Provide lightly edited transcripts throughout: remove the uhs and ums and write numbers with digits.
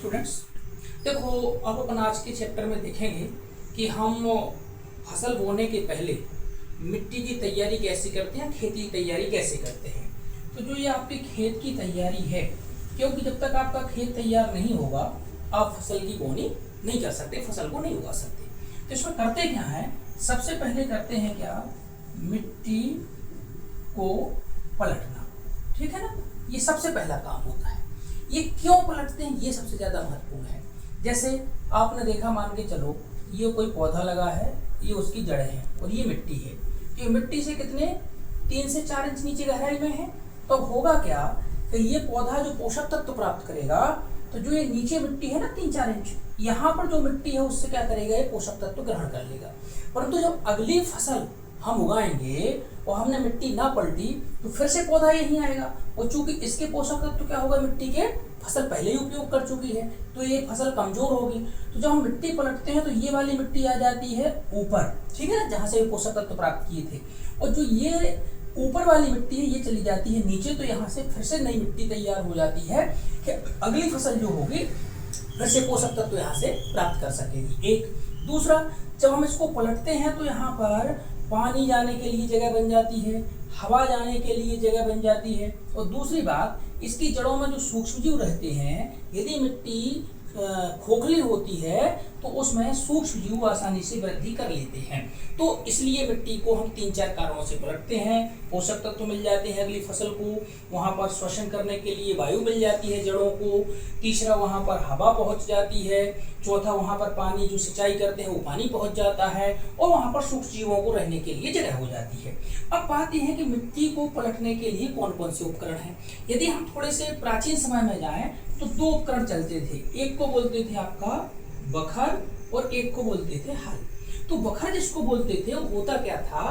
Students, देखो अब अपन आज के चैप्टर में देखेंगे कि हम फसल बोने के पहले मिट्टी की तैयारी कैसे करते हैं, खेती की तैयारी कैसे करते हैं। तो जो ये आपके खेत की तैयारी है, क्योंकि जब तक आपका खेत तैयार नहीं होगा आप फसल की बोनी नहीं कर सकते, फसल को नहीं उगा सकते। तो इसमें करते क्या है, सबसे पहले करते हैं क्या, मिट्टी को पलटना। ठीक है ना, ये सबसे पहला काम होता है। ये क्यों पलटते हैं, ये सबसे ज्यादा महत्वपूर्ण है। जैसे आपने देखा, मान के चलो ये कोई पौधा लगा है, ये उसकी जड़ें हैं और ये मिट्टी है। तो ये मिट्टी से कितने 3 से 4 इंच नीचे गहराई में है। तो होगा क्या कि ये पौधा जो पोषक तत्व प्राप्त करेगा, तो जो ये नीचे मिट्टी है ना 3-4 इंच, यहाँ पर जो मिट्टी है उससे क्या करेगा, ये पोषक तत्व ग्रहण कर लेगा। परंतु जब अगली फसल हम उगाएंगे और हमने मिट्टी ना पलटी तो फिर से पौधा यहीं आएगा, और चूंकि इसके पोषक तत्व क्या होगा, मिट्टी के फसल पहले ही उपयोग कर चुकी है, तो ये फसल कमजोर होगी। तो जब हम मिट्टी पलटते हैं तो ये वाली मिट्टी आ जाती है ऊपर, ठीक है ना, जहां से पोषक तत्व प्राप्त किए थे, और जो ये ऊपर वाली मिट्टी है ये चली जाती है नीचे। तो यहाँ से फिर से नई मिट्टी तैयार हो जाती है कि अगली फसल जो होगी फिर से पोषक तत्व यहाँ से प्राप्त कर सकेगी। एक दूसरा, जब हम इसको पलटते हैं तो यहाँ पर पानी जाने के लिए जगह बन जाती है, हवा जाने के लिए जगह बन जाती है, और दूसरी बात, इसकी जड़ों में जो सूक्ष्मजीव रहते हैं, यदि मिट्टी खोखली होती है तो उसमें सूक्ष्मजीव आसानी से वृद्धि कर लेते हैं। तो इसलिए मिट्टी को हम 3-4 कारणों से पलटते हैं। पोषक तत्व मिल जाते हैं अगली फसल को, वहां पर श्वसन करने के लिए वायु मिल जाती है जड़ों को, तीसरा वहां पर हवा पहुंच जाती है, चौथा वहां पर पानी जो सिंचाई करते हैं वो पानी पहुंच जाता है, और वहां पर सूक्ष्म जीवों को रहने के लिए जगह हो जाती है। अब बात यह है कि मिट्टी को पलटने के लिए कौन कौन से उपकरण हैं। यदि हम थोड़े से प्राचीन समय में जाएं तो 2 उपकरण चलते थे। एक को बोलते थे आपका बखर और एक को बोलते थे हल। तो बखर जिसको बोलते थे वो होता क्या था,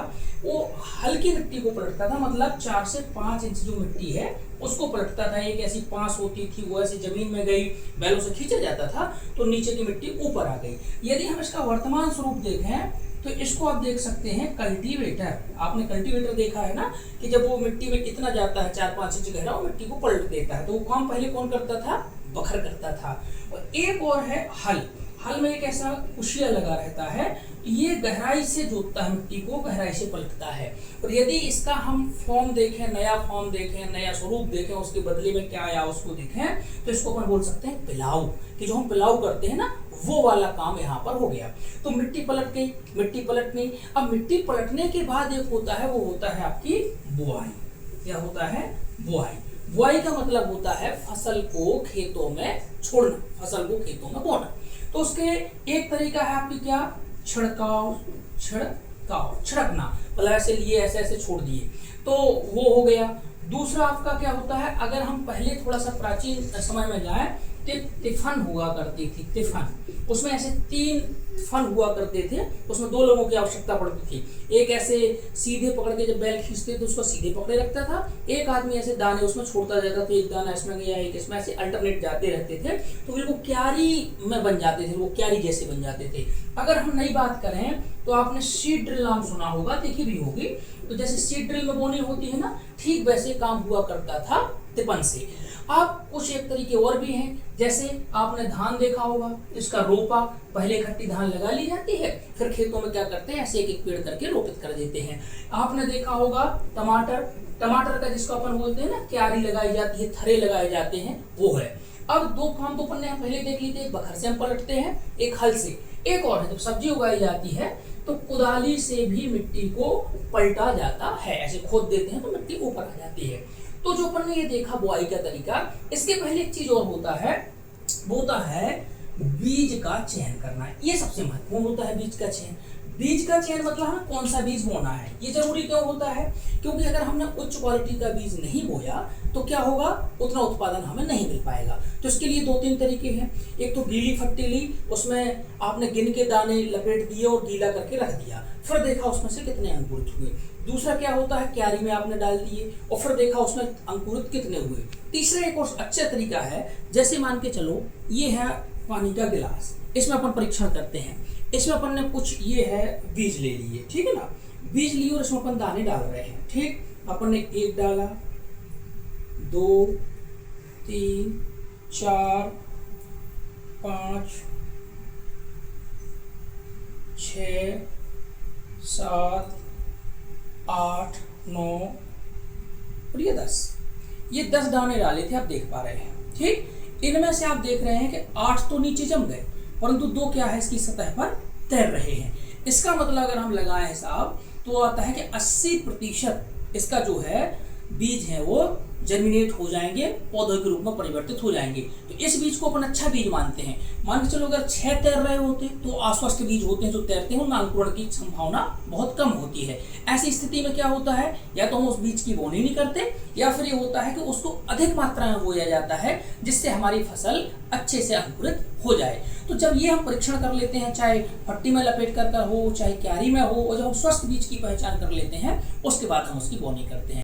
वो हल्की मिट्टी को पलटता था, मतलब 4 से 5 इंच जो मिट्टी है उसको पलटता था। एक ऐसी पांस होती थी, वो ऐसी जमीन में गई, बैलों से खींचा जाता था तो नीचे की मिट्टी ऊपर आ गई। यदि हम इसका वर्तमान स्वरूप देखें तो इसको आप देख सकते हैं कल्टीवेटर। आपने कल्टीवेटर देखा है ना, कि जब वो मिट्टी में इतना जाता है 4-5 इंच गहरा, वो मिट्टी को पलट देता है। तो वो काम पहले कौन करता था, बखर करता था। और एक और है हल। हल में एक ऐसा कुशिया लगा रहता है, ये गहराई से जोतता है मिट्टी को, गहराई से पलटता है। और यदि इसका हम फॉर्म देखें, नया फॉर्म देखें, नया स्वरूप देखें, उसके बदले में क्या आया उसको देखें, तो इसको अपन बोल सकते हैं पिलाऊ। कि जो हम पिलाऊ करते हैं ना, वो वाला काम यहाँ पर हो गया। तो मिट्टी पलट गई, मिट्टी पलटनी। अब मिट्टी पलटने के बाद एक होता है, वो होता है आपकी बुआई। क्या होता है, बुआई। बुआई का मतलब होता है फसल को खेतों में छोड़ना, फसल को खेतों में बोना। तो उसके एक तरीका है आपकी क्या, छिड़काव, छिड़कना, मतलब ऐसे लिए ऐसे ऐसे छोड़ दिए, तो वो हो गया। दूसरा आपका क्या होता है, अगर हम पहले थोड़ा सा प्राचीन समय में जाएं, तिफन हुआ करती थी, तिफन। उसमें ऐसे 3 फन हुआ करते थे, उसमें 2 लोगों की आवश्यकता पड़ती थी। एक ऐसे सीधे पकड़ के जब बैल खींचते तो उसको सीधे पकड़े रखता था, एक आदमी ऐसे दाने उसमें छोड़ता जाता था, एक दाना इसमें गया, एक इसमें, ऐसे अल्टरनेट जाते रहते थे, तो फिर वो क्यारी में बन जाते थे, वो क्यारी जैसे बन जाते थे। अगर हम नई बात करें तो आपने सीड ड्रिल नाम सुना होगा, देखी भी होगी। तो जैसे सीड ड्रिल में बोनी होती है ना, ठीक वैसे काम हुआ करता था तिपन से। अब कुछ एक तरीके और भी हैं, जैसे आपने धान देखा होगा, इसका रोपा, पहले इकट्ठी धान लगा ली जाती है, फिर खेतों में क्या करते हैं, ऐसे एक पेड़ करके रोपित कर देते हैं। आपने देखा होगा टमाटर, टमाटर का जिसको अपन बोलते हैं ना, क्यारी लगाई जाती है, थरे लगाए जाते हैं, वो है। अब 2 काम तो अपन ने पहले देख ली थी, एक बखर से हम पलटते हैं, एक हल से। एक और है, जब सब्जी उगाई जाती है तो कुदाली से भी मिट्टी को पलटा जाता है, ऐसे खोद देते हैं तो मिट्टी ऊपर आ जाती है। तो जो अपन ने ये देखा बुआई का तरीका, इसके पहले एक चीज और होता है, वो होता है बीज का चयन करना। ये सबसे महत्वपूर्ण होता है, बीज का चयन। बीज का चयन मतलब हमें कौन सा बीज बोना है, ये जरूरी क्यों होता है, क्योंकि अगर हमने उच्च क्वालिटी का बीज नहीं बोया तो क्या होगा, उतना उत्पादन हमें नहीं मिल पाएगा। तो इसके लिए 2-3 तरीके हैं। एक तो गीली फट्टी ली, उसमें आपने गिन के दाने लपेट दिए और गीला करके रख दिया, फिर देखा उसमें से कितने अंकुरित हुए। दूसरा क्या होता है, क्यारी में आपने डाल दिए और फिर देखा उसमें अंकुरित कितने हुए। तीसरा एक और अच्छा तरीका है, जैसे मान के चलो ये है पानी का गिलास, इसमें अपन परीक्षण करते हैं। इसमें अपन ने कुछ ये है बीज ले लिए, ठीक है ना, बीज लिए और इसमें अपन दाने डाल रहे हैं। ठीक, अपन ने 1 डाला, 2, 3, 4, 5 6 7 8 9 और ये 10। ये 10 दाने डाले थे, आप देख पा रहे हैं। ठीक, इनमें से आप देख रहे हैं कि 8 तो नीचे जम गए, परंतु 2 क्या है इसकी सतह पर तैर रहे हैं। इसका मतलब अगर हम लगाएं हिसाब तो आता है कि 80% इसका जो है बीज है वो जर्मिनेट हो जाएंगे, पौधों के रूप में परिवर्तित हो जाएंगे। तो इस बीज को अपन अच्छा बीज मानते हैं। मान के चलो अगर 6 तैर रहे होते तो अस्वस्थ बीज होते हैं जो तैरते हैं, उनमें अंकुरण की संभावना बहुत कम होती है। ऐसी स्थिति में क्या होता है, या तो हम उस बीज की बोनी नहीं करते, या फिर ये होता है कि उसको अधिक मात्रा में बोया जाता है जिससे हमारी फसल अच्छे से अंकुरित हो जाए। तो जब ये हम परीक्षण कर लेते हैं, चाहे पट्टी में लपेट कर हो, चाहे क्यारी में हो, और जब हम स्वस्थ बीज की पहचान कर लेते हैं उसके बाद हम उसकी बोनी करते हैं।